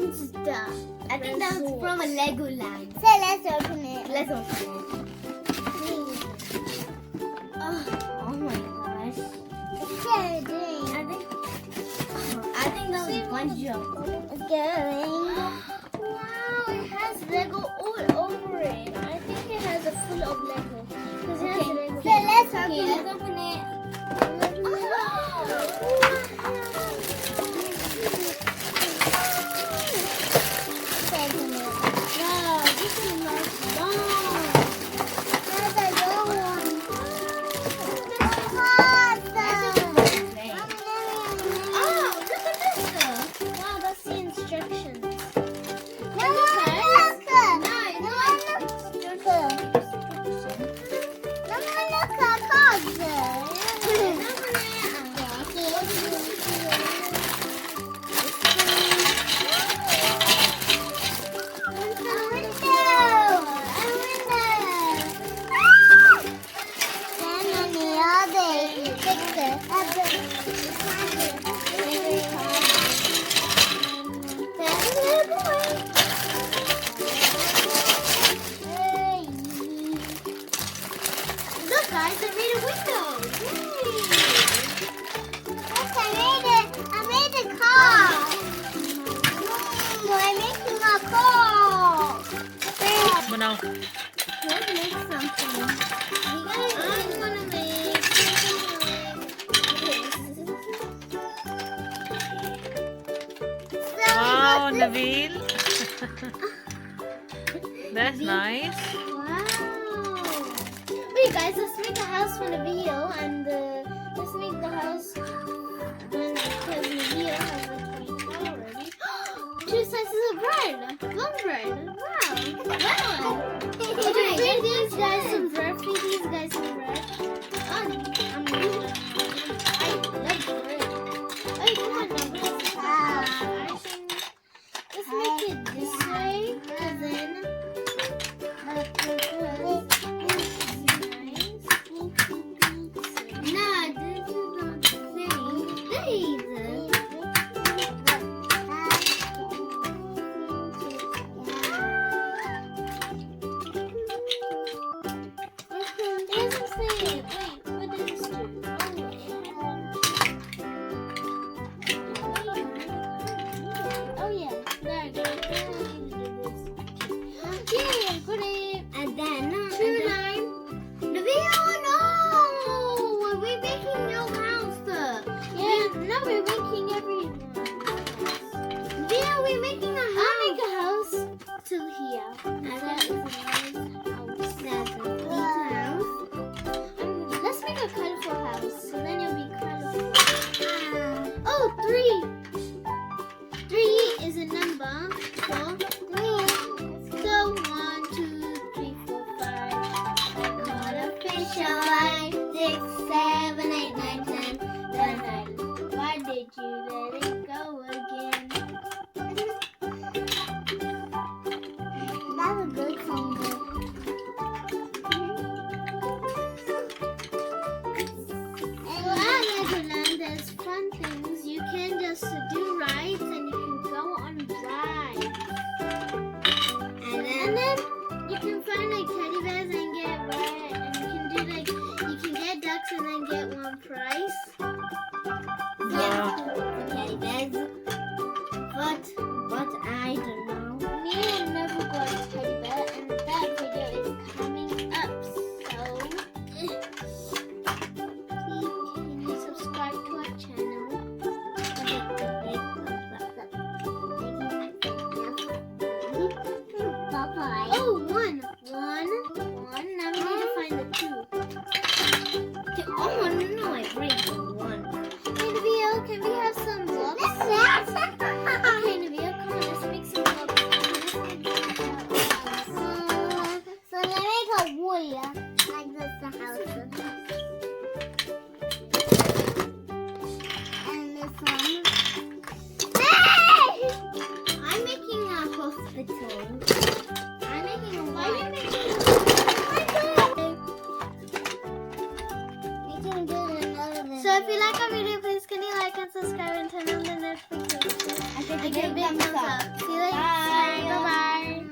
monster. I think that was from a Legoland. So let's open it. Let's open it. Oh my gosh. It's so big. I think that was a bunch of. It's going. Wow, it has Lego all over it. I think it has a full of Lego. Because it has Lego. So let's open Okay, it. let's open it. Wow, this is a nice dog. That's a good one. Oh, look at this. Wow, that's the instructions. No, look. Look, guys, I made a window. I made a car. I'm making a car. Manaw. Let's make something. I'm gonna make. Wow, Nabil. That's nice. Wow. Wait, guys, let's make a house for the video and let's make the house when because the video has a 24 already. Two slices of bread. One bread. Wow. Wow. Okay, feed these guys some bread. Feed these guys some bread. Oh, I love bread. Oh, come on, now. Let's make it this way, and then. So if you like our video, please can you like and subscribe and turn on the notifications. I give thumbs up.